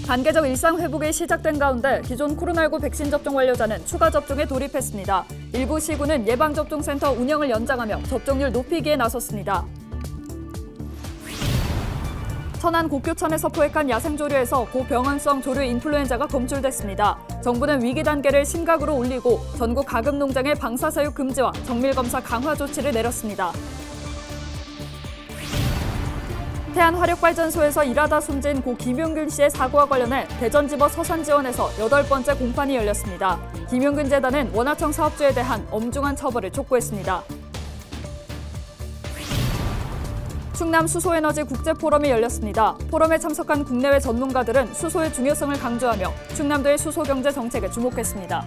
단계적 일상 회복이 시작된 가운데 기존 코로나19 백신 접종 완료자는 추가 접종에 돌입했습니다. 일부 시군은 예방접종센터 운영을 연장하며 접종률 높이기에 나섰습니다. 천안 곡교천에서 포획한 야생조류에서 고병원성 조류 인플루엔자가 검출됐습니다. 정부는 위기 단계를 심각으로 올리고 전국 가금 농장의 방사사육 금지와 정밀검사 강화 조치를 내렸습니다. 태안화력발전소에서 일하다 숨진 고 김용균 씨의 사고와 관련해 대전지법 서산지원에서 8번째 공판이 열렸습니다. 김용균 재단은 원화청 사업주에 대한 엄중한 처벌을 촉구했습니다. 충남 수소에너지 국제포럼이 열렸습니다. 포럼에 참석한 국내외 전문가들은 수소의 중요성을 강조하며 충남도의 수소경제 정책에 주목했습니다.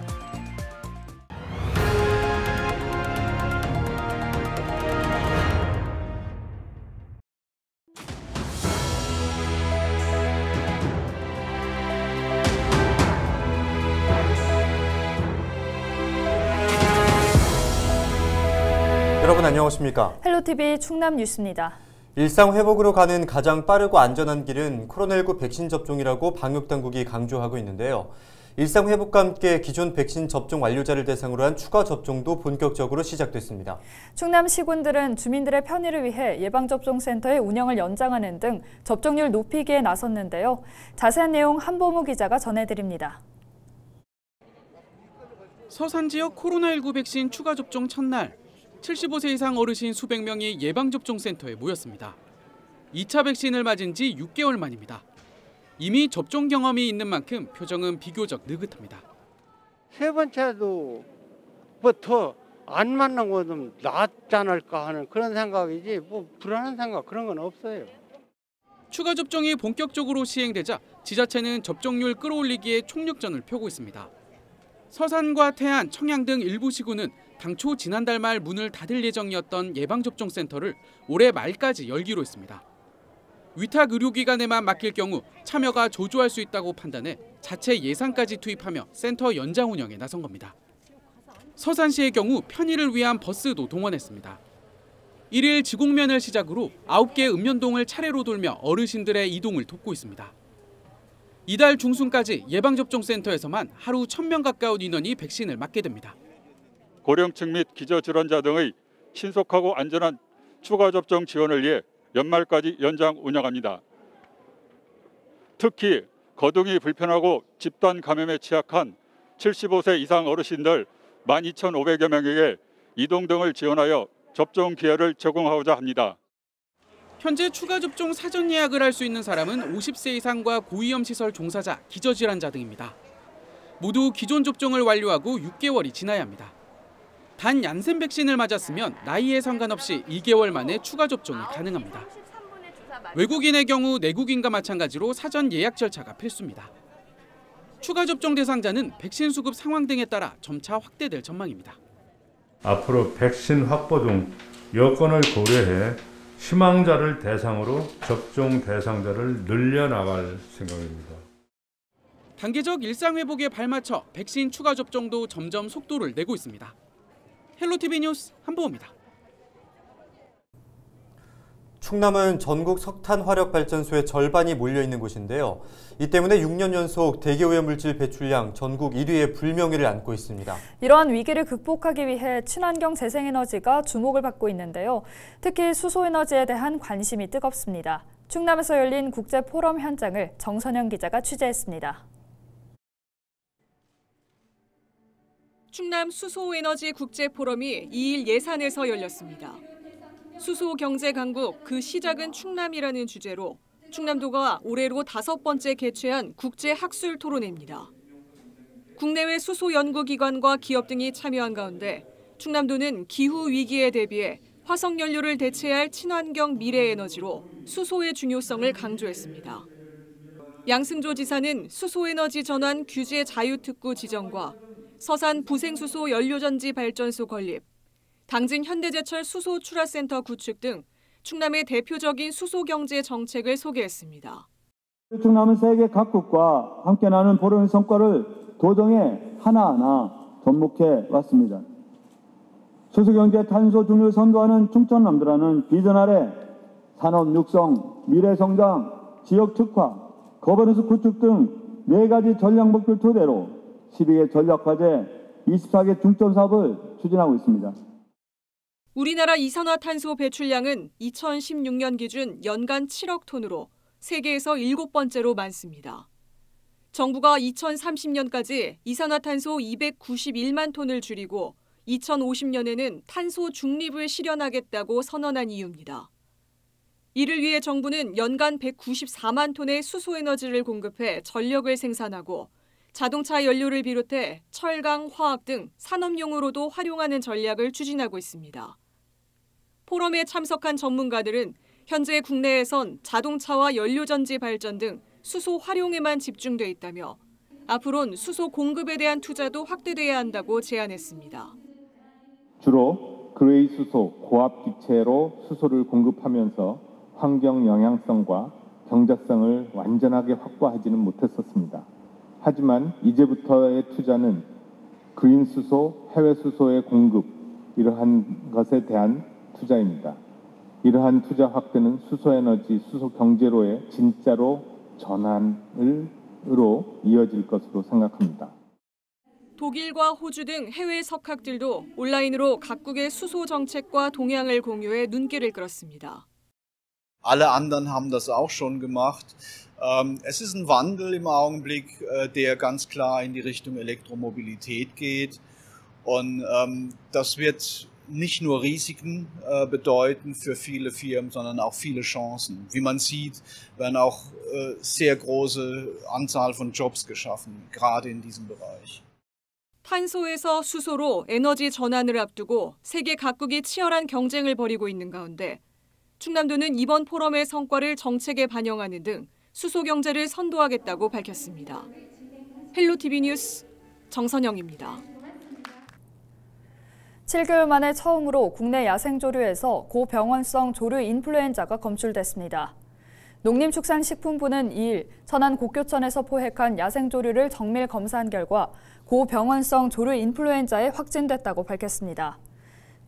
여러분 안녕하십니까? 헬로티비 충남 뉴스입니다. 일상 회복으로 가는 가장 빠르고 안전한 길은 코로나19 백신 접종이라고 방역당국이 강조하고 있는데요. 일상 회복과 함께 기존 백신 접종 완료자를 대상으로 한 추가 접종도 본격적으로 시작됐습니다. 충남 시군들은 주민들의 편의를 위해 예방접종센터의 운영을 연장하는 등 접종률 높이기에 나섰는데요. 자세한 내용 한보무 기자가 전해드립니다. 서산 지역 코로나19 백신 추가 접종 첫날 75세 이상 어르신 수백 명이 예방접종센터에 모였습니다. 2차 백신을 맞은 지 6개월 만입니다. 이미 접종 경험이 있는 만큼 표정은 비교적 느긋합니다. 세 번째도 더 안 맞는 거 좀 낫지 않을까 하는 그런 생각이지 뭐 불안한 생각 그런 건 없어요. 추가 접종이 본격적으로 시행되자 지자체는 접종률 끌어올리기에 총력전을 펴고 있습니다. 서산과 태안, 청양 등 일부 시군은 당초 지난달 말 문을 닫을 예정이었던 예방접종센터를 올해 말까지 열기로 했습니다. 위탁 의료기관에만 맡길 경우 참여가 저조할 수 있다고 판단해 자체 예산까지 투입하며 센터 연장 운영에 나선 겁니다. 서산시의 경우 편의를 위한 버스도 동원했습니다. 1일 지곡면을 시작으로 9개 읍면동을 차례로 돌며 어르신들의 이동을 돕고 있습니다. 이달 중순까지 예방접종센터에서만 하루 1,000명 가까운 인원이 백신을 맞게 됩니다. 고령층 및 기저질환자 등의 신속하고 안전한 추가 접종 지원을 위해 연말까지 연장 운영합니다. 특히 거동이 불편하고 집단 감염에 취약한 75세 이상 어르신들 12,500여 명에게 이동 등을 지원하여 접종 기회를 제공하고자 합니다. 현재 추가 접종 사전 예약을 할 수 있는 사람은 50세 이상과 고위험 시설 종사자, 기저질환자 등입니다. 모두 기존 접종을 완료하고 6개월이 지나야 합니다. 단 얀센 백신을 맞았으면 나이에 상관없이 2개월 만에 추가 접종이 가능합니다. 외국인의 경우 내국인과 마찬가지로 사전 예약 절차가 필수입니다. 추가 접종 대상자는 백신 수급 상황 등에 따라 점차 확대될 전망입니다. 앞으로 백신 확보 중 여건을 고려해 희망자를 대상으로 접종 대상자를 늘려나갈 생각입니다. 단계적 일상 회복에 발맞춰 백신 추가 접종도 점점 속도를 내고 있습니다. 헬로티비 뉴스 한보호입니다. 충남은 전국 석탄화력발전소의 절반이 몰려있는 곳인데요. 이 때문에 6년 연속 대기오염물질 배출량 전국 1위의 불명예를 안고 있습니다. 이러한 위기를 극복하기 위해 친환경 재생에너지가 주목을 받고 있는데요. 특히 수소에너지에 대한 관심이 뜨겁습니다. 충남에서 열린 국제포럼 현장을 정선영 기자가 취재했습니다. 충남 수소에너지 국제포럼이 2일 예산에서 열렸습니다. 수소 경제 강국 그 시작은 충남이라는 주제로 충남도가 올해로 5번째 개최한 국제 학술 토론회입니다. 국내외 수소 연구기관과 기업 등이 참여한 가운데 충남도는 기후 위기에 대비해 화석 연료를 대체할 친환경 미래 에너지로 수소의 중요성을 강조했습니다. 양승조 지사는 수소에너지 전환 규제 자유특구 지정과 서산 부생수소 연료전지 발전소 건립, 당진 현대제철 수소 출하센터 구축 등 충남의 대표적인 수소 경제 정책을 소개했습니다. 충남은 세계 각국과 함께 나눈 포럼의 성과를 도정에 하나하나 접목해 왔습니다. 수소경제 탄소 중립을 선도하는 충청남도라는 비전 아래 산업 육성, 미래 성장, 지역 특화, 거버넌스 구축 등 4가지 전략 목표를 토대로 12개 전략 과제 24개 중점 사업을 추진하고 있습니다. 우리나라 이산화탄소 배출량은 2016년 기준 연간 7억 톤으로 세계에서 7번째로 많습니다. 정부가 2030년까지 이산화탄소 291만 톤을 줄이고 2050년에는 탄소 중립을 실현하겠다고 선언한 이유입니다. 이를 위해 정부는 연간 194만 톤의 수소에너지를 공급해 전력을 생산하고 자동차 연료를 비롯해 철강, 화학 등 산업용으로도 활용하는 전략을 추진하고 있습니다. 포럼에 참석한 전문가들은 현재 국내에선 자동차와 연료전지 발전 등 수소 활용에만 집중돼 있다며 앞으론 수소 공급에 대한 투자도 확대돼야 한다고 제안했습니다. 주로 그레이 수소, 고압 기체로 수소를 공급하면서 환경 영향성과 경제성을 완전하게 확보하지는 못했었습니다. 하지만 이제부터의 투자는 그린 수소, 해외 수소의 공급, 이러한 것에 대한 투자입니다. 이러한 투자 확대는 수소에너지, 수소 경제로의 진짜로 전환으로 이어질 것으로 생각합니다. 독일과 호주 등 해외 석학들도 온라인으로 각국의 수소 정책과 동향을 공유해 눈길을 끌었습니다. Alle anderen haben das auch schon gemacht. Es ist ein Wandel im Augenblick, der ganz klar in die Richtung Elektromobilität geht. Und das wird nicht nur Risiken bedeuten für viele Firmen, sondern auch viele Chancen. Wie man sieht, werden auch sehr große Anzahl von Jobs geschaffen, gerade in diesem Bereich. 탄소에서 수소로 에너지 전환을 앞두고 세계 각국이 치열한 경쟁을 벌이고 있는 가운데 충남도는 이번 포럼의 성과를 정책에 반영하는 등 수소 경제를 선도하겠다고 밝혔습니다. 헬로티비 뉴스 정선영입니다. 7개월 만에 처음으로 국내 야생조류에서 고병원성 조류 인플루엔자가 검출됐습니다. 농림축산식품부는 2일 천안 곡교천에서 포획한 야생조류를 정밀 검사한 결과 고병원성 조류 인플루엔자에 확진됐다고 밝혔습니다.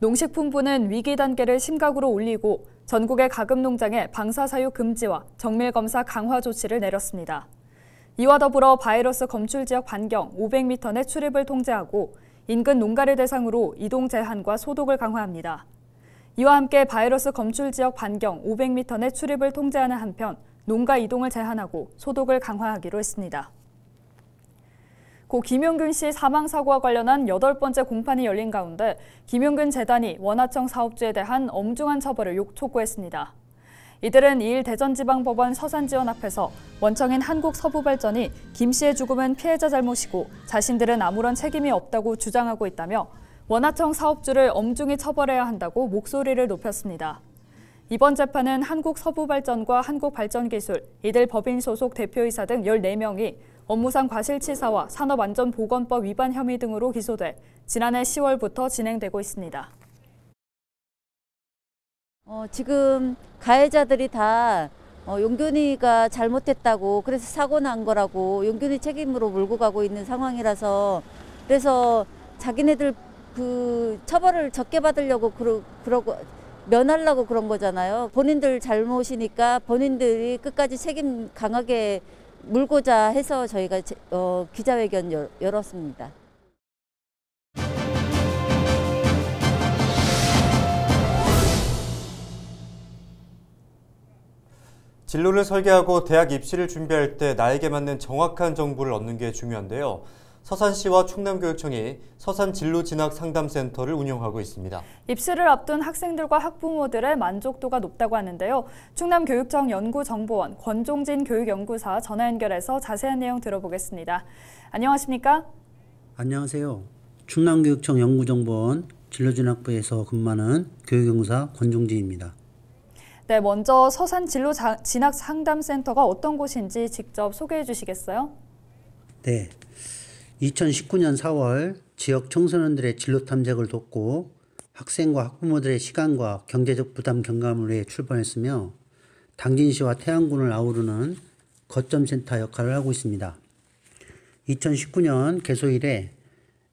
농식품부는 위기 단계를 심각으로 올리고 전국의 가금 농장에 방사사육 금지와 정밀 검사 강화 조치를 내렸습니다. 이와 더불어 바이러스 검출 지역 반경 500m 내 출입을 통제하고 인근 농가를 대상으로 이동 제한과 소독을 강화합니다. 이와 함께 바이러스 검출 지역 반경 500m 내 출입을 통제하는 한편 농가 이동을 제한하고 소독을 강화하기로 했습니다. 고 김용균 씨 사망 사고와 관련한 8번째 공판이 열린 가운데 김용균 재단이 원하청 사업주에 대한 엄중한 처벌을 촉구했습니다. 이들은 2일 대전지방법원 서산지원 앞에서 원청인 한국서부발전이 김 씨의 죽음은 피해자 잘못이고 자신들은 아무런 책임이 없다고 주장하고 있다며 원하청 사업주를 엄중히 처벌해야 한다고 목소리를 높였습니다. 이번 재판은 한국서부발전과 한국발전기술, 이들 법인 소속 대표이사 등 14명이 업무상 과실치사와 산업안전보건법 위반 혐의 등으로 기소돼 지난해 10월부터 진행되고 있습니다. 지금 가해자들이 다 용균이가 잘못했다고 그래서 사고 난 거라고 용균이 책임으로 몰고 가고 있는 상황이라서 그래서 자기네들 그 처벌을 적게 받으려고 그러고 면하려고 그런 거잖아요. 본인들 잘못이니까 본인들이 끝까지 책임 강하게 물고자 해서 저희가 기자회견 열었습니다. 진로를 설계하고 대학 입시를 준비할 때 나에게 맞는 정확한 정보를 얻는 게 중요한데요. 서산시와 충남교육청이 서산진로진학상담센터를 운영하고 있습니다. 입시를 앞둔 학생들과 학부모들의 만족도가 높다고 하는데요. 충남교육청 연구정보원 권종진 교육연구사 전화 연결해서 자세한 내용 들어보겠습니다. 안녕하십니까? 안녕하세요. 충남교육청 연구정보원 진로진학부에서 근무하는 교육연구사 권종진입니다. 네, 먼저 서산진로진학상담센터가 어떤 곳인지 직접 소개해 주시겠어요? 네. 2019년 4월 지역 청소년들의 진로 탐색을 돕고 학생과 학부모들의 시간과 경제적 부담 경감을 위해 출범했으며 당진시와 태안군을 아우르는 거점센터 역할을 하고 있습니다. 2019년 개소 이래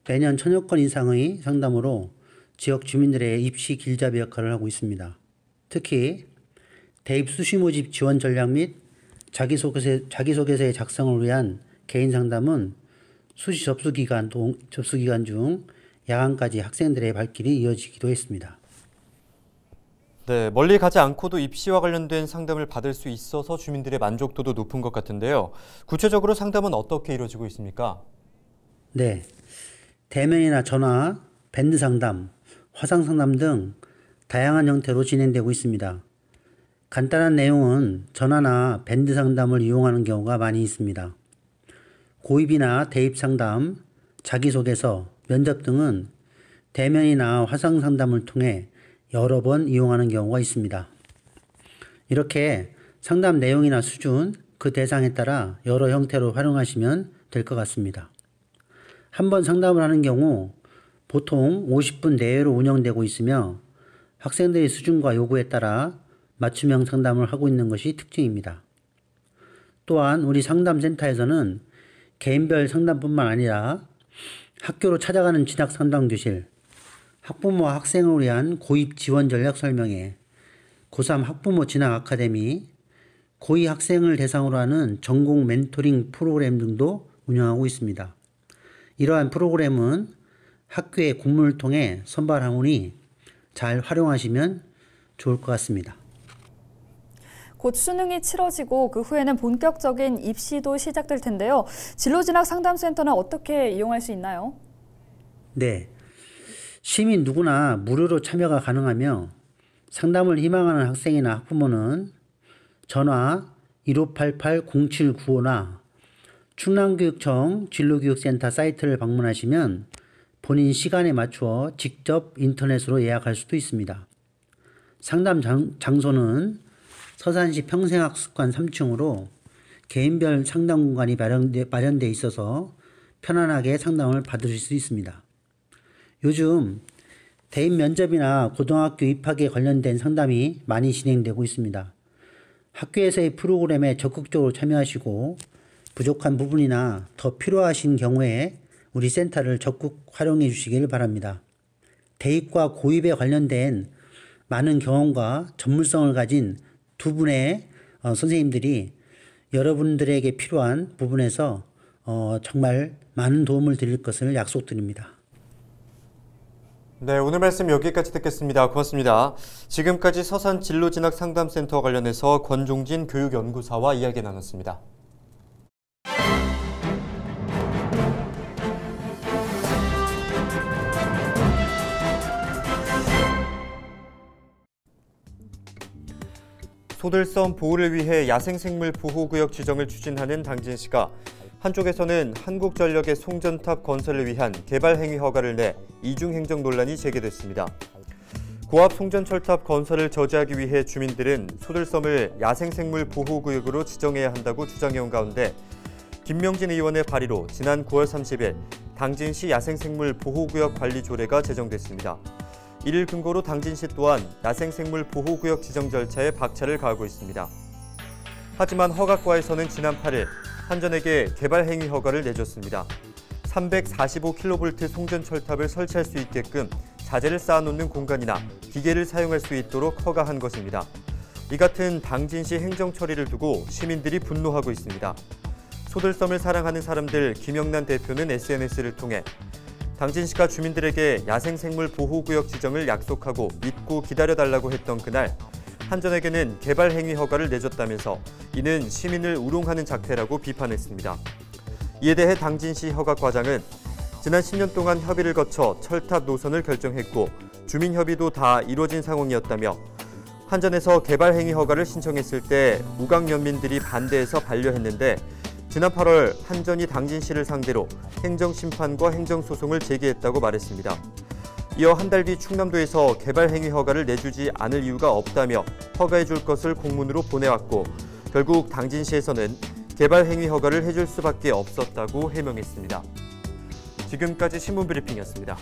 매년 1000여 건 이상의 상담으로 지역 주민들의 입시 길잡이 역할을 하고 있습니다. 특히 대입 수시 모집 지원 전략 및 자기소개서의 작성을 위한 개인 상담은 수시 접수 기간 중 야간까지 학생들의 발길이 이어지기도 했습니다. 네, 멀리 가지 않고도 입시와 관련된 상담을 받을 수 있어서 주민들의 만족도도 높은 것 같은데요. 구체적으로 상담은 어떻게 이루어지고 있습니까? 네, 대면이나 전화, 밴드 상담, 화상 상담 등 다양한 형태로 진행되고 있습니다. 간단한 내용은 전화나 밴드 상담을 이용하는 경우가 많이 있습니다. 고입이나 대입 상담, 자기소개서, 면접 등은 대면이나 화상 상담을 통해 여러 번 이용하는 경우가 있습니다. 이렇게 상담 내용이나 수준, 그 대상에 따라 여러 형태로 활용하시면 될 것 같습니다. 한 번 상담을 하는 경우 보통 50분 내외로 운영되고 있으며 학생들의 수준과 요구에 따라 맞춤형 상담을 하고 있는 것이 특징입니다. 또한 우리 상담센터에서는 개인별 상담뿐만 아니라 학교로 찾아가는 진학상담교실, 학부모와 학생을 위한 고입 지원 전략 설명회, 고3 학부모 진학 아카데미, 고2 학생을 대상으로 하는 전공 멘토링 프로그램 등도 운영하고 있습니다. 이러한 프로그램은 학교의 공문을 통해 선발하오니 잘 활용하시면 좋을 것 같습니다. 곧 수능이 치러지고 그 후에는 본격적인 입시도 시작될 텐데요. 진로진학 상담센터는 어떻게 이용할 수 있나요? 네, 시민 누구나 무료로 참여가 가능하며 상담을 희망하는 학생이나 학부모는 전화 1588-0795나 충남교육청 진로교육센터 사이트를 방문하시면 본인 시간에 맞추어 직접 인터넷으로 예약할 수도 있습니다. 상담 장소는 서산시 평생학습관 3층으로 개인별 상담 공간이 마련되어 있어서 편안하게 상담을 받으실 수 있습니다. 요즘 대입 면접이나 고등학교 입학에 관련된 상담이 많이 진행되고 있습니다. 학교에서의 프로그램에 적극적으로 참여하시고 부족한 부분이나 더 필요하신 경우에 우리 센터를 적극 활용해 주시길 바랍니다. 대입과 고입에 관련된 많은 경험과 전문성을 가진 두 분의 선생님들이 여러분들에게 필요한 부분에서 정말 많은 도움을 드릴 것을 약속드립니다. 네, 오늘 말씀 여기까지 듣겠습니다. 고맙습니다. 지금까지 서산 진로진학 상담센터와 관련해서 권종진 교육연구사와 이야기 나눴습니다. 소들섬 보호를 위해 야생생물 보호구역 지정을 추진하는 당진시가 한쪽에서는 한국전력의 송전탑 건설을 위한 개발행위 허가를 내 이중행정 논란이 제기됐습니다. 고압 송전철탑 건설을 저지하기 위해 주민들은 소들섬을 야생생물 보호구역으로 지정해야 한다고 주장해온 가운데 김명진 의원의 발의로 지난 9월 30일 당진시 야생생물 보호구역 관리 조례가 제정됐습니다. 이를 근거로 당진시 또한 야생생물 보호구역 지정 절차에 박차를 가하고 있습니다. 하지만 허가과에서는 지난 8일 한전에게 개발행위 허가를 내줬습니다. 345kV 송전철탑을 설치할 수 있게끔 자재를 쌓아놓는 공간이나 기계를 사용할 수 있도록 허가한 것입니다. 이 같은 당진시 행정처리를 두고 시민들이 분노하고 있습니다. 소들섬을 사랑하는 사람들 김영란 대표는 SNS를 통해 당진시가 주민들에게 야생생물 보호구역 지정을 약속하고 믿고 기다려달라고 했던 그날 한전에게는 개발행위 허가를 내줬다면서 이는 시민을 우롱하는 작태라고 비판했습니다. 이에 대해 당진시 허가과장은 지난 10년 동안 협의를 거쳐 철탑 노선을 결정했고 주민협의도 다 이루어진 상황이었다며 한전에서 개발행위 허가를 신청했을 때 우강연민들이 반대해서 반려했는데 지난 8월 한전이 당진시를 상대로 행정심판과 행정소송을 제기했다고 말했습니다. 이어 한 달 뒤 충남도에서 개발행위 허가를 내주지 않을 이유가 없다며 허가해줄 것을 공문으로 보내왔고 결국 당진시에서는 개발행위 허가를 해줄 수밖에 없었다고 해명했습니다. 지금까지 신문브리핑이었습니다.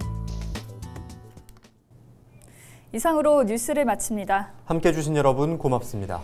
이상으로 뉴스를 마칩니다. 함께해 주신 여러분 고맙습니다.